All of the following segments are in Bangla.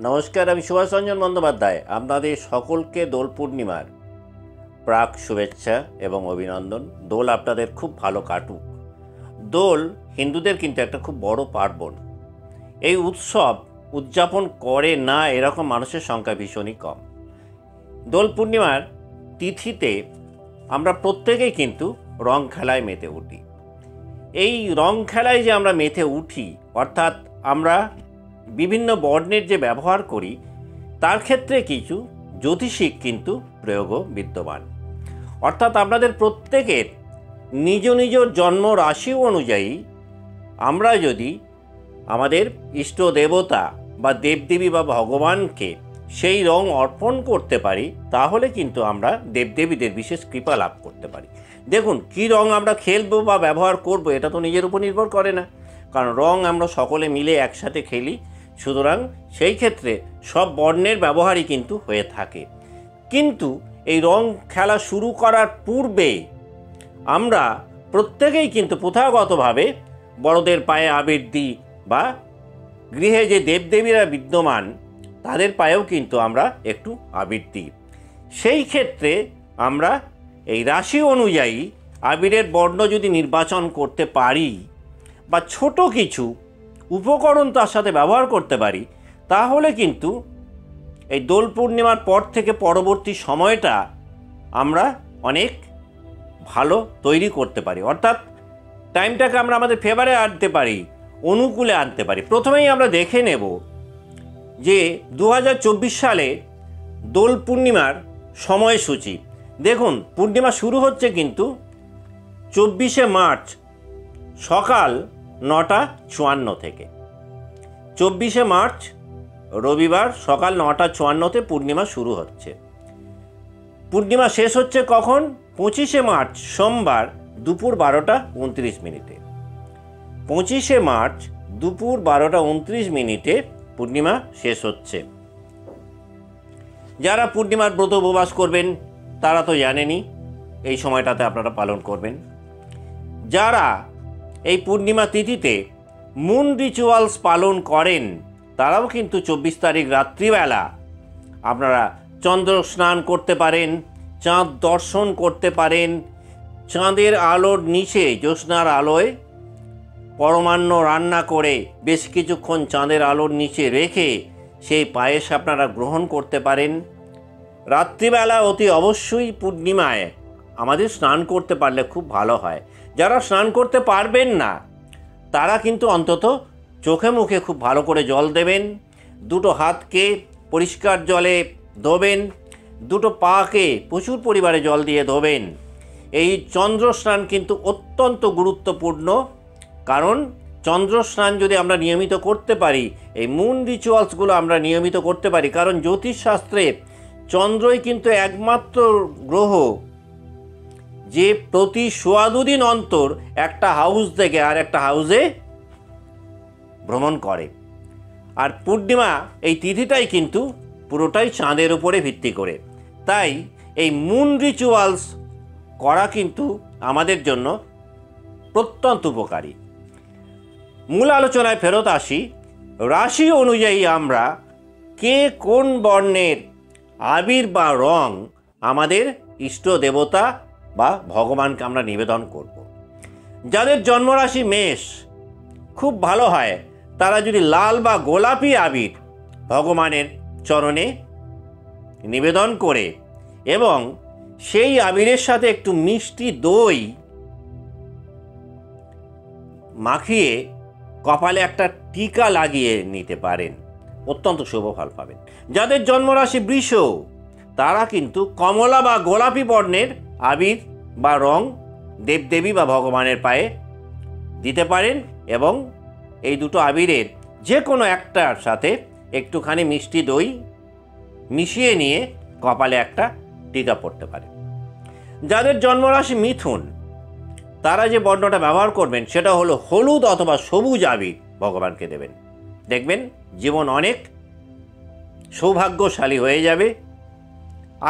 নমস্কার, আমি সুভাষ রঞ্জন বন্দ্যোপাধ্যায়। আপনাদের সকলকে দোল পূর্ণিমার প্রাক শুভেচ্ছা এবং অভিনন্দন। দোল আপনাদের খুব ভালো কাটুক। দোল হিন্দুদের কিন্তু একটা খুব বড় পার্বণ। এই উৎসব উদযাপন করে না এরকম মানুষের সংখ্যা ভীষণই কম। দোল পূর্ণিমার তিথিতে আমরা প্রত্যেকেই কিন্তু রং খেলায় মেতে উঠি। এই রং খেলায় যে আমরা মেতে উঠি, অর্থাৎ আমরা বিভিন্ন বর্ণের যে ব্যবহার করি, তার ক্ষেত্রে কিছু জ্যোতিষিক কিন্তু প্রয়োগও বিদ্যমান। অর্থাৎ আপনাদের প্রত্যেকের নিজ নিজ জন্ম রাশি অনুযায়ী আমরা যদি আমাদের ইষ্ট দেবতা বা দেবদেবী বা ভগবানকে সেই রং অর্পণ করতে পারি, তাহলে কিন্তু আমরা দেবদেবীদের বিশেষ কৃপা লাভ করতে পারি। দেখুন, কী রং আমরা খেলবো বা ব্যবহার করব, এটা তো নিজের উপর নির্ভর করে না, কারণ রং আমরা সকলে মিলে একসাথে খেলি। সুতরাং সেই ক্ষেত্রে সব বর্ণের ব্যবহারই কিন্তু হয়ে থাকে। কিন্তু এই রং খেলা শুরু করার পূর্বে আমরা প্রত্যেকেই কিন্তু প্রথাগতভাবে বড়দের পায়ে আবির দিই, বা গৃহে যে দেবদেবীরা বিদ্যমান তাদের পায়েও কিন্তু আমরা একটু আবির দিই। সেই ক্ষেত্রে আমরা এই রাশি অনুযায়ী আবিরের বর্ণ যদি নির্বাচন করতে পারি বা ছোট কিছু উপকরণ তার সাথে ব্যবহার করতে পারি, তাহলে কিন্তু এই দোল পূর্ণিমার পর থেকে পরবর্তী সময়টা আমরা অনেক ভালো তৈরি করতে পারি। অর্থাৎ টাইমটাকে আমরা আমাদের ফেভারে আনতে পারি, অনুকূলে আনতে পারি। প্রথমেই আমরা দেখে নেব যে 2024 সালে দোল পূর্ণিমার সময়সূচি। দেখুন, পূর্ণিমা শুরু হচ্ছে কিন্তু 24শে মার্চ সকাল 9:54 থেকে। 24শে মার্চ রবিবার সকাল 9:54-তে পূর্ণিমা শুরু হচ্ছে। পূর্ণিমা শেষ হচ্ছে কখন? 25শে মার্চ সোমবার দুপুর 12:29। 25শে মার্চ দুপুর 12:29 পূর্ণিমা শেষ হচ্ছে। যারা পূর্ণিমার ব্রত উপবাস করবেন তারা তো জানেনই, এই সময়টাতে আপনারা পালন করবেন। যারা এই পূর্ণিমা তিথিতে মুন রিচুয়ালস পালন করেন তারাও কিন্তু 24 তারিখ রাত্রিবেলা আপনারা চন্দ্র স্নান করতে পারেন, চাঁদ দর্শন করতে পারেন। চাঁদের আলোর নিচে জ্যোৎস্নার আলোয় পরমান্ন রান্না করে বেশ কিছুক্ষণ চাঁদের আলোর নিচে রেখে সেই পায়েস আপনারা গ্রহণ করতে পারেন। রাত্রিবেলা অতি অবশ্যই পূর্ণিমায় আমাদের স্নান করতে পারলে খুব ভালো হয়। যারা স্নান করতে পারবেন না তারা কিন্তু অন্তত চোখে মুখে খুব ভালো করে জল দেবেন, দুটো হাতকে পরিষ্কার জলে ধোবেন, দুটো পাকে প্রচুর পরিমাণে জল দিয়ে ধোবেন। এই চন্দ্র স্নান কিন্তু অত্যন্ত গুরুত্বপূর্ণ, কারণ চন্দ্র স্নান যদি আমরা নিয়মিত করতে পারি, এই মুন রিচুয়ালসগুলো আমরা নিয়মিত করতে পারি, কারণ জ্যোতিষশাস্ত্রে চন্দ্রই কিন্তু একমাত্র গ্রহ যে প্রতি 1.25 দিন অন্তর একটা হাউস থেকে আর একটা হাউসে ভ্রমণ করে। আর পূর্ণিমা এই তিথিটাই কিন্তু পুরোটাই চাঁদের উপরে ভিত্তি করে। তাই এই মুন রিচুয়ালস করা কিন্তু আমাদের জন্য প্রত্যন্ত উপকারী। মূল আলোচনায় ফেরত আসি। রাশি অনুযায়ী আমরা কে কোন বর্ণের আবির বা রং আমাদের ইষ্ট দেবতা বা ভগবানকে আমরা নিবেদন করব। যাদের জন্মরাশি মেষ, খুব ভালো হয় তারা যদি লাল বা গোলাপি আবির ভগবানের চরণে নিবেদন করে এবং সেই আবিরের সাথে একটু মিষ্টি দই মাখিয়ে কপালে একটা টিকা লাগিয়ে নিতে পারেন, অত্যন্ত শুভ ফল পাবেন। যাদের জন্মরাশি বৃষ, তারা কিন্তু কমলা বা গোলাপি বর্ণের আবির বা রং দেবদেবী বা ভগবানের পায়ে দিতে পারেন এবং এই দুটো আবিরের যে কোনো একটার সাথে একটুখানি মিষ্টি দই মিশিয়ে নিয়ে কপালে একটা টিকা পড়তে পারেন। যাদের জন্মরাশি মিথুন, তারা যে বর্ণটা ব্যবহার করবেন সেটা হলো হলুদ অথবা সবুজ আবির ভগবানকে দেবেন। দেখবেন জীবন অনেক সৌভাগ্যশালী হয়ে যাবে।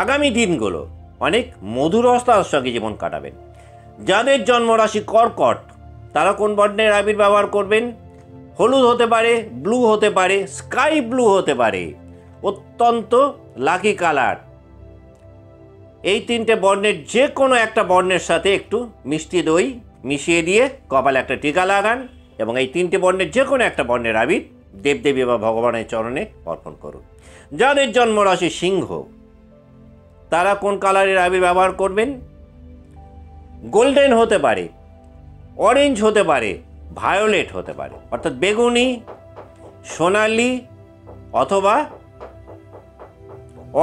আগামী দিনগুলো অনেক মধুরতার সঙ্গে জীবন কাটাবেন। যাদের জন্মরাশি কর্কট, তারা কোন বর্ণের আবির ব্যবহার করবেন? হলুদ হতে পারে, ব্লু হতে পারে, স্কাই ব্লু হতে পারে, অত্যন্ত লাকি কালার। এই তিনটে বর্ণের যে কোনো একটা বর্ণের সাথে একটু মিষ্টি দই মিশিয়ে দিয়ে কপালে একটা টিকা লাগান এবং এই তিনটে বর্ণের যে কোনো একটা বর্ণের আবির দেবদেবী বা ভগবানের চরণে অর্পণ করুন। যাদের জন্মরাশি সিংহ, তারা কোন কালারের আবির ব্যবহার করবেন? গোল্ডেন হতে পারে, অরেঞ্জ হতে পারে, ভায়োলেট হতে পারে, অর্থাৎ বেগুনি, সোনালি অথবা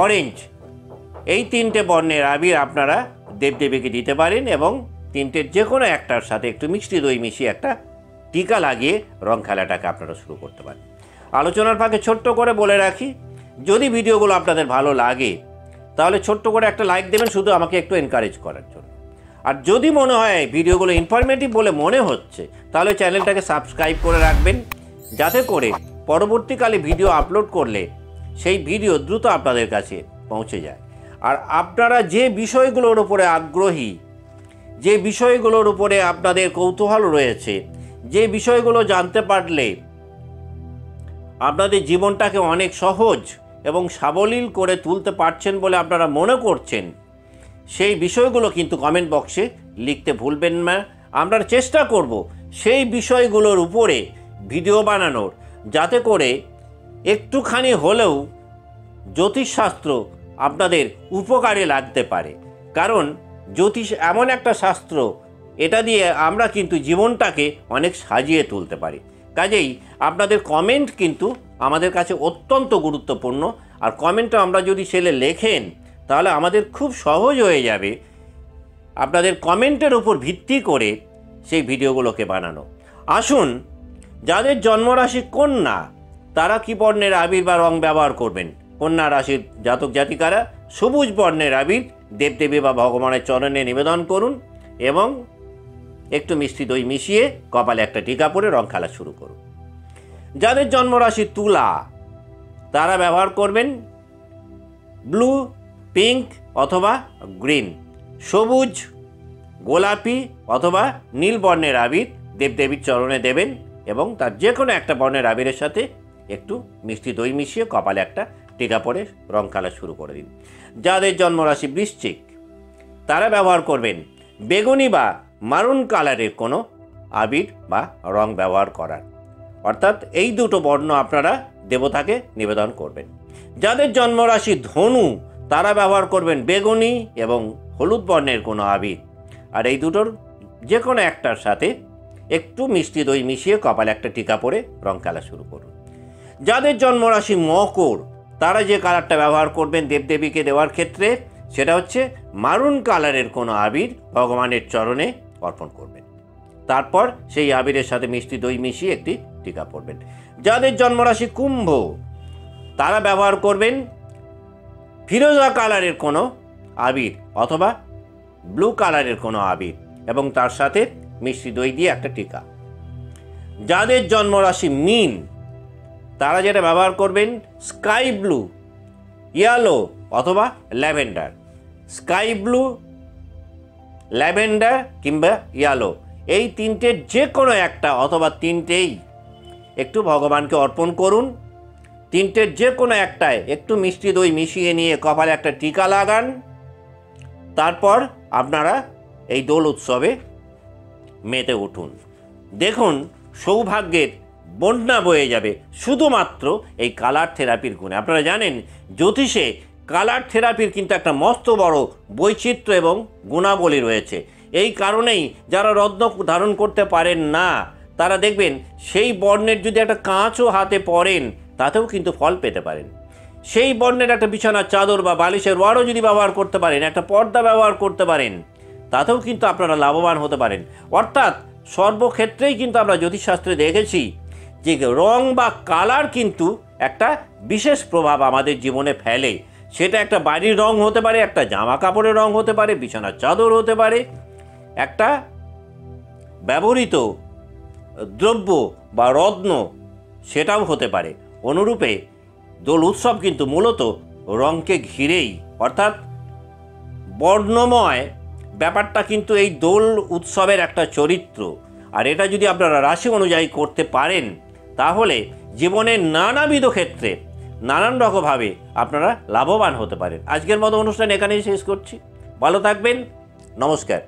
অরেঞ্জ, এই তিনটে বর্ণের আবির আপনারা দেবদেবীকে দিতে পারেন এবং তিনটের যে কোনো একটার সাথে একটু মিষ্টি দই মিশিয়ে একটা টিকা লাগিয়ে রং খেলাটাকে আপনারা শুরু করতে পারেন। আলোচনার ফাঁকে ছোট্ট করে বলে রাখি, যদি ভিডিওগুলো আপনাদের ভালো লাগে তাহলে ছোট্ট করে একটা লাইক দেবেন, শুধু আমাকে একটু এনকারেজ করার জন্য। আর যদি মনে হয় ভিডিওগুলো ইনফরমেটিভ বলে মনে হচ্ছে তাহলে চ্যানেলটাকে সাবস্ক্রাইব করে রাখবেন, যাতে করে পরবর্তীকালে ভিডিও আপলোড করলে সেই ভিডিও দ্রুত আপনাদের কাছে পৌঁছে যায়। আর আপনারা যে বিষয়গুলোর উপরে আগ্রহী, যে বিষয়গুলোর উপরে আপনাদের কৌতূহল রয়েছে, যে বিষয়গুলো জানতে পারলে আপনাদের জীবনটাকে অনেক সহজ এবং সাবলীল করে তুলতে পারছেন বলে আপনারা মনে করছেন, সেই বিষয়গুলো কিন্তু কমেন্ট বক্সে লিখতে ভুলবেন না। আমরা চেষ্টা করব সেই বিষয়গুলোর উপরে ভিডিও বানানোর, যাতে করে একটুখানি হলেও জ্যোতিষশাস্ত্র আপনাদের উপকারে লাগতে পারে। কারণ জ্যোতিষ এমন একটা শাস্ত্র, এটা দিয়ে আমরা কিন্তু জীবনটাকে অনেক সাজিয়ে তুলতে পারি। কাজেই আপনাদের কমেন্ট কিন্তু আমাদের কাছে অত্যন্ত গুরুত্বপূর্ণ। আর কমেন্টটা আমরা যদি সেলে লেখেন তাহলে আমাদের খুব সহজ হয়ে যাবে আপনাদের কমেন্টের উপর ভিত্তি করে সেই ভিডিওগুলোকে বানানো। আসুন, যাদের জন্মরাশি কন্যা, তারা কি বর্ণের আবির বা রং ব্যবহার করবেন? কন্যা রাশির জাতক জাতিকারা সবুজ বর্ণের আবির দেবদেবী বা ভগবানের চরণে নিবেদন করুন এবং একটু মিষ্টি দই মিশিয়ে কপালে একটা টিকা পরে রং খেলা শুরু করুন। যাদের জন্মরাশি তুলা, তারা ব্যবহার করবেন ব্লু, পিঙ্ক অথবা গ্রিন, সবুজ, গোলাপি অথবা নীল বর্ণের আবির দেবদেবীর চরণে দেবেন এবং তার যে কোনো একটা বর্ণের আবিরের সাথে একটু মিষ্টি দই মিশিয়ে কপালে একটা টিকা পরে রং খেলা শুরু করে দিন। যাদের জন্মরাশি বৃশ্চিক, তারা ব্যবহার করবেন বেগুনি বা মারুন কালারের কোনো আবির বা রং ব্যবহার করার, অর্থাৎ এই দুটো বর্ণ আপনারা দেবতাকে নিবেদন করবেন। যাদের জন্মরাশি ধনু, তারা ব্যবহার করবেন বেগুনি এবং হলুদ বর্ণের কোনো আবির, আর এই দুটোর যে কোনো একটার সাথে একটু মিষ্টি দই মিশিয়ে কপালে একটা টিকা পরে রং খেলা শুরু করুন। যাদের জন্মরাশি মকর, তারা যে কালারটা ব্যবহার করবেন দেবদেবীকে দেওয়ার ক্ষেত্রে, সেটা হচ্ছে মারুন কালারের কোনো আবির ভগবানের চরণে অর্পণ করবেন। তারপর সেই আবিরের সাথে মিষ্টি দই মিশিয়ে একটি টিকা পরবেন। যাদের জন্মরাশি কুম্ভ, তারা ব্যবহার করবেন ফিরোজা কালারের কোনো আবির অথবা ব্লু কালারের কোনো আবির এবং তার সাথে মিষ্টি দই দিয়ে একটা টিকা। যাদের জন্মরাশি মীন, তারা যেটা ব্যবহার করবেন স্কাই ব্লু, ইয়েলো অথবা ল্যাভেন্ডার। স্কাই ব্লু, ল্যাভেন্ডার কিংবা ইয়েলো, এই তিনটের যে কোনো একটা অথবা তিনটেই একটু ভগবানকে অর্পণ করুন। তিনটের যে কোনো একটায় একটু মিষ্টি দই মিশিয়ে নিয়ে কপালে একটা টিকা লাগান। তারপর আপনারা এই দোল উৎসবে মেতে উঠুন। দেখুন, সৌভাগ্যের বন্যা বয়ে যাবে শুধুমাত্র এই কালার থেরাপির গুণে। আপনারা জানেন, জ্যোতিষে কালার থেরাপির কিন্তু একটা মস্ত বড় বৈচিত্র্য এবং গুণাবলী রয়েছে। এই কারণেই যারা রত্ন ধারণ করতে পারেন না, তারা দেখবেন সেই বর্ণের যদি একটা কাঁচও হাতে পরেন তাতেও কিন্তু ফল পেতে পারেন। সেই বর্ণের একটা বিছানার চাদর বা বালিশের ওয়ারও যদি ব্যবহার করতে পারেন, একটা পর্দা ব্যবহার করতে পারেন, তাতেও কিন্তু আপনারা লাভবান হতে পারেন। অর্থাৎ সর্বক্ষেত্রেই কিন্তু আমরা জ্যোতিষশাস্ত্রে দেখেছি যে রং বা কালার কিন্তু একটা বিশেষ প্রভাব আমাদের জীবনে ফেলে। সেটা একটা বাড়ির রং হতে পারে, একটা জামা কাপড়ের রং হতে পারে, বিছানার চাদর হতে পারে, একটা ব্যবহৃত দ্রব্য বা রত্ন সেটাও হতে পারে। অনুরূপে দোল উৎসব কিন্তু মূলত রঙকে ঘিরেই, অর্থাৎ বর্ণময় ব্যাপারটা কিন্তু এই দোল উৎসবের একটা চরিত্র। আর এটা যদি আপনারা রাশি অনুযায়ী করতে পারেন তাহলে জীবনের নানাবিধ ক্ষেত্রে নানান রকমভাবে আপনারা লাভবান হতে পারেন। আজকের মতো অনুষ্ঠান এখানেই শেষ করছি। ভালো থাকবেন। নমস্কার।